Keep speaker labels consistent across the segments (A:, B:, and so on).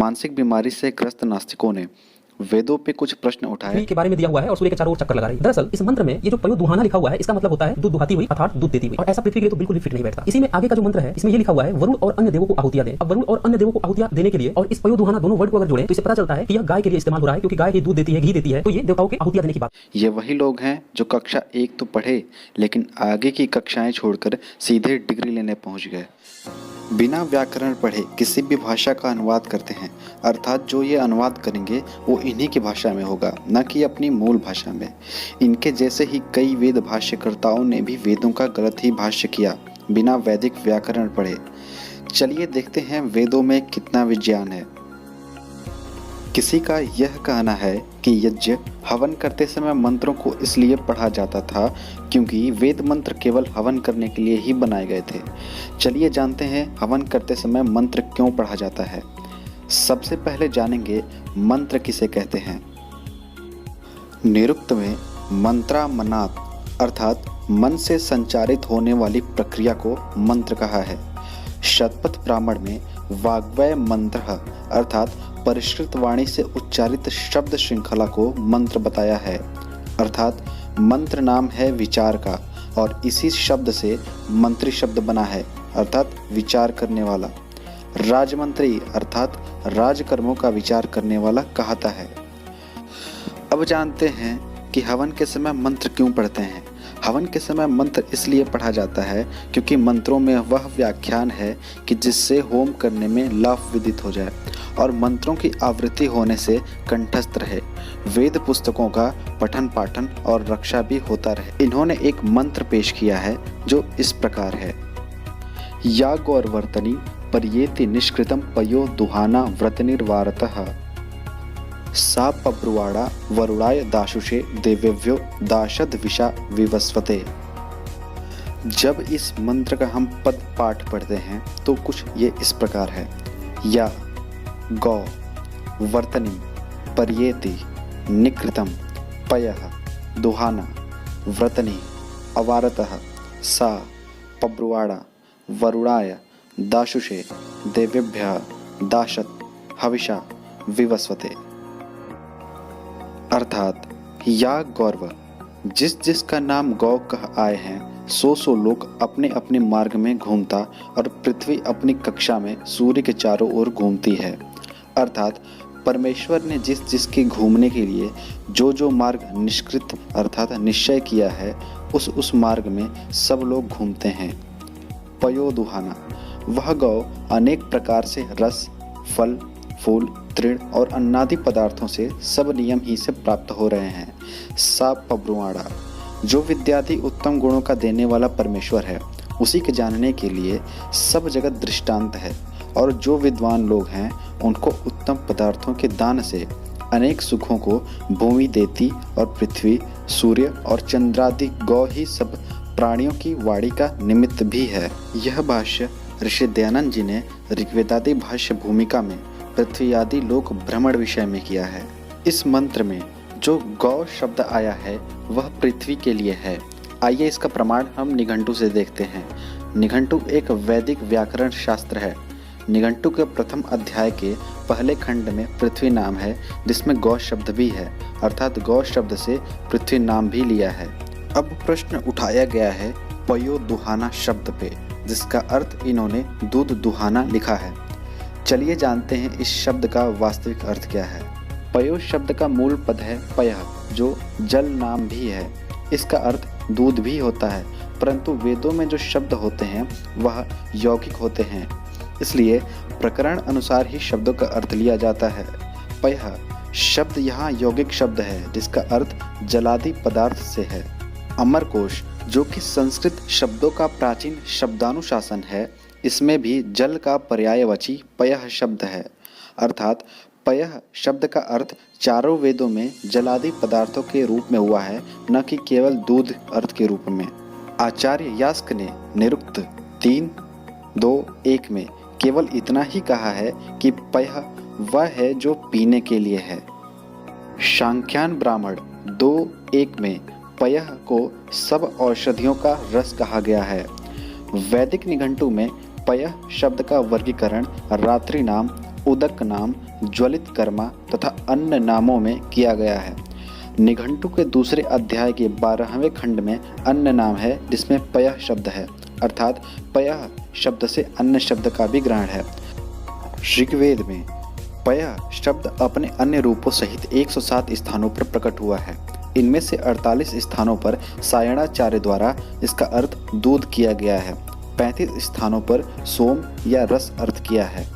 A: मानसिक बीमारी से ग्रस्त नास्तिकों ने वेदों पे कुछ प्रश्न उठाए
B: पृथ्वी के बारे में दिया हुआ है और सूर्य के चारों ओर चक्कर लगा रही है। दरअसल इस मंत्र में ये जो पयो दुहाना लिखा हुआ है, इसका मतलब होता है दूध दुहाती हुई अर्थात दूध देती हुई, और ऐसा पृथ्वी के लिए तो बिल्कुल भी फिट नहीं बैठता। इसी में आगे का जो मंत्र है, इसमें ये लिखा हुआ है वरुण और अन्य देवों को आहुतियां दे। अब वरुण और अन्य देवों को आहुतियां देने के लिए और इस पयो दुहाना दोनों वर्ड को अगर जोड़े तो इससे पता चलता है कि यह गाय के लिए इस्तेमाल हो रहा है, क्योंकि गाय ही दूध देती है, घी देती है, तो ये देवताओं के आहुतियां देने की बात।
A: ये वही लोग हैं जो कक्षा 1 तो पढ़े लेकिन आगे की कक्षाएं छोड़कर सीधे डिग्री लेने पहुंच गए। बिना व्याकरण पढ़े किसी भी भाषा का अनुवाद करते हैं, अर्थात जो ये अनुवाद करेंगे वो इन्हीं की भाषा में होगा, न कि अपनी मूल भाषा में। इनके जैसे ही कई वेद भाष्यकर्ताओं ने भी वेदों का गलत ही भाष्य किया बिना वैदिक व्याकरण पढ़े। चलिए देखते हैं वेदों में कितना विज्ञान है। किसी का यह कहना है कि यज्ञ हवन करते समय मंत्रों को इसलिए पढ़ा जाता था क्योंकि वेद मंत्र केवल हवन करने के लिए ही बनाए गए थे। चलिए जानते हैं हवन करते समय मंत्र क्यों पढ़ा जाता है। सबसे पहले जानेंगे मंत्र किसे कहते हैं। निरुक्त में मंत्रा मनात अर्थात मन से संचारित होने वाली प्रक्रिया को मंत्र कहा है। शतपथ ब्राह्मण में वाग्वय मंत्र अर्थात परिष्कृत वाणी से उच्चारित शब्द श्रृंखला को मंत्र बताया है, अर्थात मंत्र नाम है विचार का और इसी शब्द से मंत्री शब्द बना है, अर्थात विचार करने वाला। राजमंत्री अर्थात राजकर्मों का विचार करने वाला कहता है। अब जानते हैं कि हवन के समय मंत्र क्यों पढ़ते हैं। हवन के समय मंत्र इसलिए पढ़ा जाता है क्योंकि मंत्रों में वह व्याख्यान है कि जिससे होम करने में लाभ विदित हो जाए और मंत्रों की आवृत्ति होने से कंठस्थ रहे, वेद पुस्तकों का पठन पाठन और रक्षा भी होता रहे। इन्होंने एक मंत्र पेश किया है जो इस प्रकार है। या गौरवर्तनी पर्येति निष्कृतम पयो दुहाना व्रतनिर्वारतः सा पब्रुवाड़ा वरुणाय दाशुषे देवेभ्यो दाशद विषा विवस्वते। जब इस मंत्र का हम पद पाठ पढ़ते हैं तो कुछ ये इस प्रकार है। या गौ वर्तनी पर्येति निकृतम पयः दुहाना व्रतनी अवारतः सा पब्रुवाड़ा वरुणाय दाशुषे देवेभ्यः दाशत हविषा विवस्वते। अर्थात या गौरव जिस जिसका नाम गौ कह आए हैं सो लोग अपने अपने मार्ग में घूमता और पृथ्वी अपनी कक्षा में सूर्य के चारों ओर घूमती है। अर्थात परमेश्वर ने जिस जिसके घूमने के लिए जो मार्ग निष्कृत अर्थात निश्चय किया है उस मार्ग में सब लोग घूमते हैं। पयो दुहाना वह गौ अनेक प्रकार से रस फल फूल तृण और अन्नादि पदार्थों से सब नियम ही से प्राप्त हो रहे हैं। सा पब्रुवाड़ा जो विद्यादि उत्तम गुणों का देने वाला परमेश्वर है, उसी के जानने के लिए सब जगत दृष्टांत है और जो विद्वान लोग हैं उनको उत्तम पदार्थों के दान से अनेक सुखों को भूमि देती और पृथ्वी सूर्य और चंद्रादि गौ ही सब प्राणियों की वाणी का निमित्त भी है। यह भाष्य ऋषि दयानंद जी ने ऋग्वेदादि भाष्य भूमिका में पृथ्वी आदि लोक भ्रमण विषय में किया है। इस मंत्र में जो गौ शब्द आया है वह पृथ्वी के लिए है। आइए इसका प्रमाण हम निघंटु से देखते हैं। निघंटु एक वैदिक व्याकरण शास्त्र है। निघंटु के प्रथम अध्याय के पहले खंड में पृथ्वी नाम है जिसमें गौ शब्द भी है, अर्थात गौ शब्द से पृथ्वी नाम भी लिया है। अब प्रश्न उठाया गया है पयो दुहाना शब्द पे, जिसका अर्थ इन्होंने दूध दुहाना लिखा है। चलिए जानते हैं इस शब्द का वास्तविक अर्थ क्या है। पयो शब्द का मूल पद है पयः, जो जल नाम भी है। इसका अर्थ दूध भी होता है, परंतु वेदों में जो शब्द होते हैं वह यौगिक होते हैं, इसलिए प्रकरण अनुसार ही शब्दों का अर्थ लिया जाता है। पयः शब्द यहाँ यौगिक शब्द है जिसका अर्थ जलादि पदार्थ से है। अमरकोश जो कि संस्कृत शब्दों का प्राचीन शब्दानुशासन है, इसमें भी जल का पर्यायवाची पयः शब्द है, अर्थात पयः शब्द का अर्थ चारों वेदों में जलादि पदार्थों के रूप में हुआ है, न कि केवल दूध अर्थ के रूप में। आचार्य यास्क ने निरुक्त 3.2.1 में केवल इतना ही कहा है कि पयः वह है जो पीने के लिए है। सांख्यान ब्राह्मण 2.1 में पयः को सब औषधियों का रस कहा गया है। वैदिक निघंटु में पयः शब्द का वर्गीकरण रात्रि नाम उदक नाम ज्वलित कर्मा तथा अन्य नामों में किया गया है। निघंटु के दूसरे अध्याय के 12वें खंड में अन्न नाम है, जिसमें पयः शब्द है, अर्थात पयः शब्द से अन्न शब्द का भी ग्रहण है। ऋग्वेद में पयः शब्द अपने अन्य रूपों सहित 107 स्थानों पर प्रकट हुआ है। इनमें से 48 स्थानों पर सायणाचार्य द्वारा इसका अर्थ दूध किया गया है। 35 स्थानों पर सोम या रस अर्थ किया है।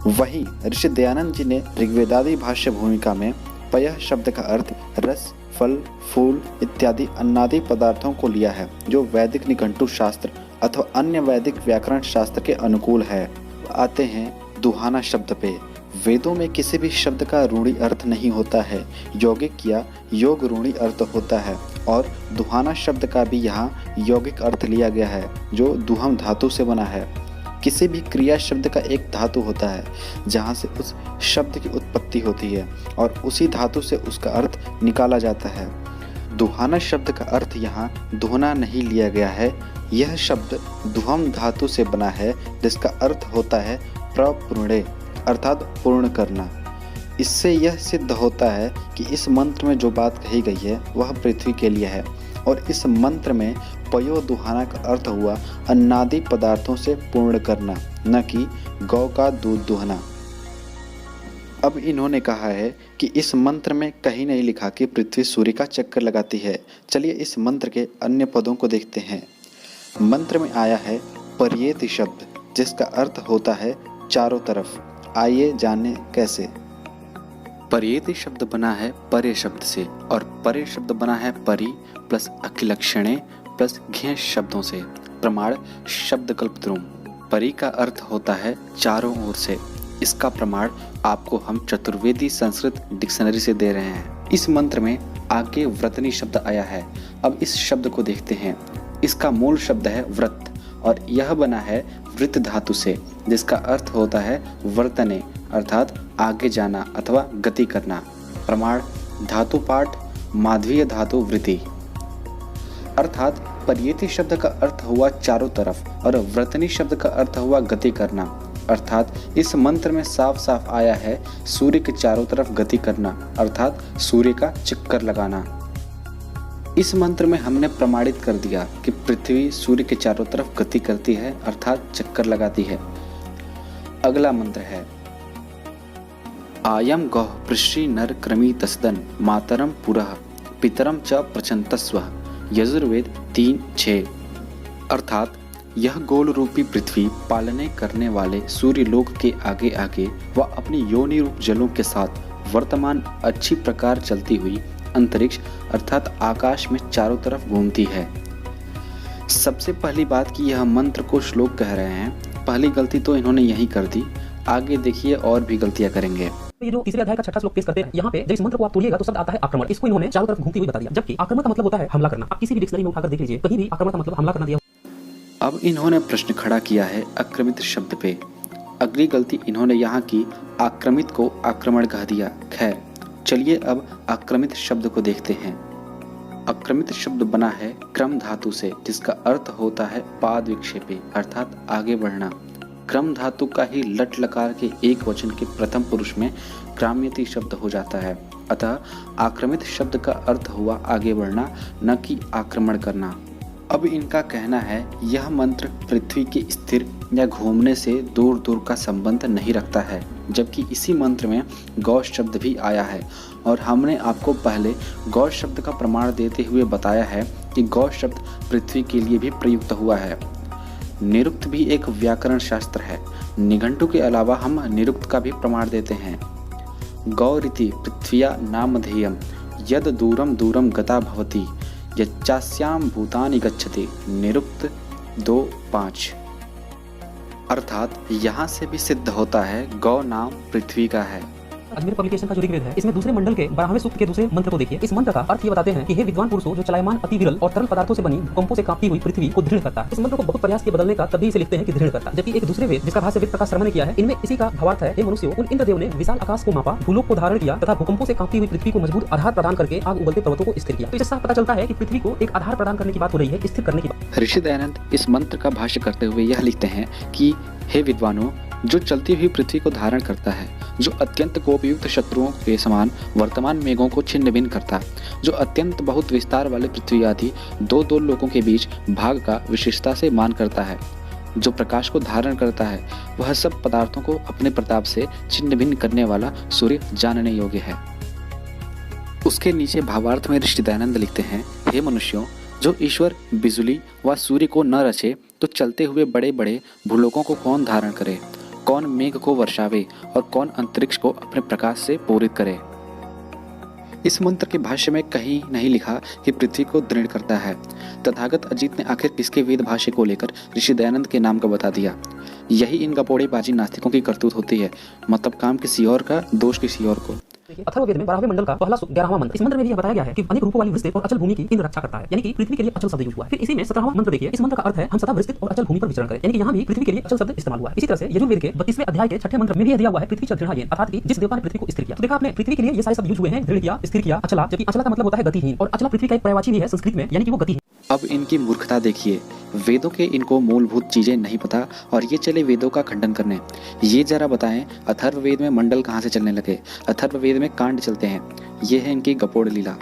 A: वहीं ऋषि दयानंद जी ने ऋग्वेदादि भाष्य भूमिका में पयः शब्द का अर्थ रस, फल, फूल इत्यादि अन्नादि पदार्थों को लिया है, जो वैदिक निघंटु शास्त्र अथवा अन्य वैदिक व्याकरण शास्त्र के अनुकूल है। आते हैं दुहाना शब्द पे। वेदों में किसी भी शब्द का रूढ़ि अर्थ नहीं होता है, यौगिक या योग रूढ़ि अर्थ होता है, और दुहाना शब्द का भी यहाँ यौगिक अर्थ लिया गया है, जो दुहम धातु से बना है। किसी भी क्रिया शब्द का एक धातु होता है जहाँ से उस शब्द की उत्पत्ति होती है और उसी धातु से उसका अर्थ निकाला जाता है। दुहाना शब्द का अर्थ यहाँ दुहना नहीं लिया गया है। यह शब्द दुहम धातु से बना है, जिसका अर्थ होता है प्रपूर्णे, अर्थात पूर्ण करना। इससे यह सिद्ध होता है कि इस मंत्र में जो बात कही गई है वह पृथ्वी के लिए है, और इस मंत्र में पयो दुहाना का अर्थ हुआ अन्नादि पदार्थों से पूर्ण करना, न कि गौ का दूध दुहना। अब इन्होंने कहा है कि इस मंत्र में कहीं नहीं लिखा कि पृथ्वी सूर्य का चक्कर लगाती है। चलिए इस मंत्र के अन्य पदों को देखते हैं। मंत्र में आया है पर्येति शब्द, जिसका अर्थ होता है चारों तरफ। आइए जाने कैसे। पर्येति शब्द बना है परे शब्द से, और परे शब्द बना है परि प्लस अखिलक्षणे प्लस घे शब्दों से। प्रमाण शब्द कल्पद्रुम। परि का अर्थ होता है चारों ओर से। इसका प्रमाण आपको हम चतुर्वेदी संस्कृत डिक्शनरी से दे रहे हैं। इस मंत्र में आगे व्रतनी शब्द आया है। अब इस शब्द को देखते हैं। इसका मूल शब्द है व्रत, और यह बना है वृत धातु से, जिसका अर्थ होता है वर्तने, अर्थात आगे जाना अथवा गति करना। प्रमाण धातु पाठ माधवीय धातु वृत्ति। अर्थात पर्येति शब्द का अर्थ हुआ चारों तरफ और व्रतनी शब्द का अर्थ हुआ गति करना। अर्थात इस मंत्र में साफ साफ आया है सूर्य के चारों तरफ गति करना, अर्थात सूर्य का चक्कर लगाना। इस मंत्र में हमने प्रमाणित कर दिया कि पृथ्वी सूर्य के चारों तरफ गति करती है, अर्थात चक्कर लगाती है। अगला मंत्र है आयम गौः पृश्री नर क्रमी तसदन मातरम पुरः पितरम च प्रचंतस्व। यजुर्वेद 3:6। अर्थात यह गोल रूपी पृथ्वी पालने करने वाले सूर्य लोक के आगे आगे व अपनी योनि रूप जलों के साथ वर्तमान अच्छी प्रकार चलती हुई अंतरिक्ष अर्थात आकाश में चारों तरफ घूमती है। सबसे पहली बात कि यह मंत्र को श्लोक कह रहे हैं, पहली गलती तो इन्होंने यही कर दी। आगे देखिए और भी गलतियां करेंगे।
B: ये जो तीसरे अध्याय का छठा श्लोक पेश करते हैं, यहाँ पे जब इस मंत्र को आप तोड़िएगा तो शब्द आता है आक्रमण। इसको इन्होंने चारों तरफ घूमती हुई बता दिया, जबकि आक्रमण का मतलब होता है हमला करना। आप किसी भी डिक्शनरी में उठाकर देख लीजिए, कहीं भी आक्रमण का मतलब हमला करना दिया।
A: अब इन्होंने प्रश्न खड़ा किया है आक्रमित शब्द पे। अगली गलती इन्होंने यहाँ की आक्रमित को आक्रमण कह दिया। खैर चलिए अब आक्रमित शब्द को देखते हैं। आक्रमित शब्द बना है क्रम धातु से, जिसका अर्थ होता है पाद विक्षेपे, अर्थात आगे बढ़ना। क्रम धातु का ही लट लकार के एक वचन के प्रथम पुरुष में क्राम्यति शब्द हो जाता है। अतः आक्रमित शब्द का अर्थ हुआ आगे बढ़ना, न कि आक्रमण करना। अब इनका कहना है यह मंत्र पृथ्वी के स्थिर या घूमने से दूर दूर का संबंध नहीं रखता है, जबकि इसी मंत्र में गौ शब्द भी आया है, और हमने आपको पहले गौ शब्द का प्रमाण देते हुए बताया है कि गौ शब्द पृथ्वी के लिए भी प्रयुक्त हुआ है। निरुक्त भी एक व्याकरण शास्त्र है। निघंटु के अलावा हम निरुक्त का भी प्रमाण देते हैं। गौरिति पृथ्व्या नामधेयम यद दूरम दूरम गता भवति यच्चास्याम भूतानि गच्छति। निरुक्त 2:5। अर्थात यहाँ से भी सिद्ध होता है गौ नाम पृथ्वी का है।
B: अजमेर पब्लिकेशन का जो ऋग्वेद है, इसमें दूसरे मंडल के 12वें सूक्त के दूसरे मंत्र को देखिए। इस मंत्र का अर्थ ये बताते हैं कि हे विद्वान पुरुषों, जो चलायमान अति विरल और तरल पदार्थों से बनी भूकंपों से कांपती हुई पृथ्वी को दृढ़ करता है। इस मंत्र को बहुत प्रयास किए बदलने का, तभी इसे लिखते हैं कि दृढ़ करता। जबकि एक दूसरे वेद जिसका भाष्य वेद प्रकाश शर्मा ने किया है, इनमें इसी का भावार्थ है, हे मनुष्यों, उन इंद्रदेव ने विशाल आकाश को मापा, भूलोक को धारण किया तथा भूकंपों से कांपती हुई पृथ्वी को मजबूत आधार प्रदान करके आग उगलते पर्वतों को स्थिर किया। तो इससे साफ पता चलता है कि पृथ्वी को एक आधार प्रदान करने की बात हो रही है, स्थिर करने की बात।
A: ऋषि दयानंद इस मंत्र का भाष्य करते हुए यह लिखते हैं कि हे विद्वानों, जो चलती हुई पृथ्वी को धारण करता है, जो अत्यंत कोपयुक्त शत्रुओं के समान वर्तमान मेघों को छिन्न भिन्न करता, जो अत्यंत बहुत विस्तार वाले पृथ्वी आदि दो दो लोकों के बीच भाग का विशेषता से मान करता है, जो प्रकाश को धारण करता है, वह सब पदार्थों को अपने प्रताप से छिन्न भिन्न करने वाला सूर्य जानने योग्य है। उसके नीचे भावार्थ में ऋषि दयानंद लिखते हैं, हे मनुष्यों, जो ईश्वर बिजली व सूर्य को न रचे तो चलते हुए बड़े बड़े भूलोकों को कौन धारण करे, कौन मेघ को वर्षावे और कौन अंतरिक्ष को अपने प्रकाश से पूरित करे। इस मंत्र के भाष्य में कहीं नहीं लिखा कि पृथ्वी को दृढ़ करता है। तथागत अजीत ने आखिर किसके वेद भाष्य को लेकर ऋषि दयानंद के नाम का बता दिया। यही इन गपोड़ेबाजी नास्तिकों की करतूत होती है, मतलब काम किसी और का, दोष किसी और को।
B: अथर्ववेद में 12वें मंडल का पहला 11वां मंत्र, इस मंत्र में भी बताया गया है कि अनेक रूपों वाली विस्तृत और अचल भूमि की इंद्र रक्षा करता है, यानी कि पृथ्वी के लिए अचल शब्द यूज हुआ है। फिर इसी में 17वां मंत्र देखिए, इस मंत्र का अर्थ है हम सदा विस्तृत और अचल भूमि पर विचरण करें, यानी कि यहाँ भी पृथ्वी के लिए अचल शब्द इस्तेमाल हुआ है। इसी तरह से यजुर्वेद के 32वें अध्याय के 6ठे मंत्र में भी दिया हुआ है पृथ्वी च दृढ़ायेन, अर्थात कि जिस देवता ने पृथ्वी को स्थिर किया। तो देखा आपने, पृथ्वी के लिए ये सारे शब्द यूज हुए हैं, दृढ़ किया, स्थिर किया, अचला, जबकि अचला का मतलब होता है गतिहीन, और अचला पृथ्वी का एक पर्यायवाची भी है संस्कृत में, यानी कि वो गतिहीन।
A: अब इनकी मूर्खता देखिए, वेदों के इनको मूलभूत चीजें नहीं पता और ये चले वेदों का खंडन करने। ये जरा बताएं, अथर्ववेद में मंडल कहाँ से चलने लगे? अथर्ववेद में कांड चलते हैं। ये है इनकी गपोड़ लीला।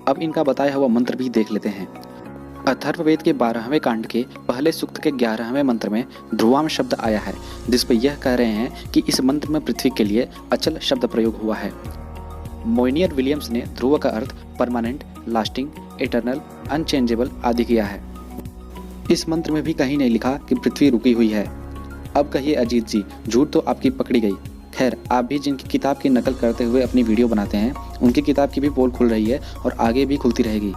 A: अब इनका बताया हुआ मंत्र भी देख लेते हैं। अथर्ववेद के 12वें कांड के पहले सूक्त के 11वें मंत्र में ध्रुवाम शब्द आया है, जिस पर यह कह रहे हैं कि इस मंत्र में पृथ्वी के लिए अचल शब्द प्रयोग हुआ है। मोइनियर विलियम्स ने ध्रुव का अर्थ परमानेंट, लास्टिंग, इटर्नल, अनचेंजेबल आदि किया है। इस मंत्र में भी कहीं नहीं लिखा कि पृथ्वी रुकी हुई है। अब कहिए अजीत जी, झूठ तो आपकी पकड़ी गई। खैर, आप भी जिनकी किताब की नकल करते हुए अपनी वीडियो बनाते हैं, उनकी किताब की भी पोल खुल रही है और आगे भी खुलती रहेगी।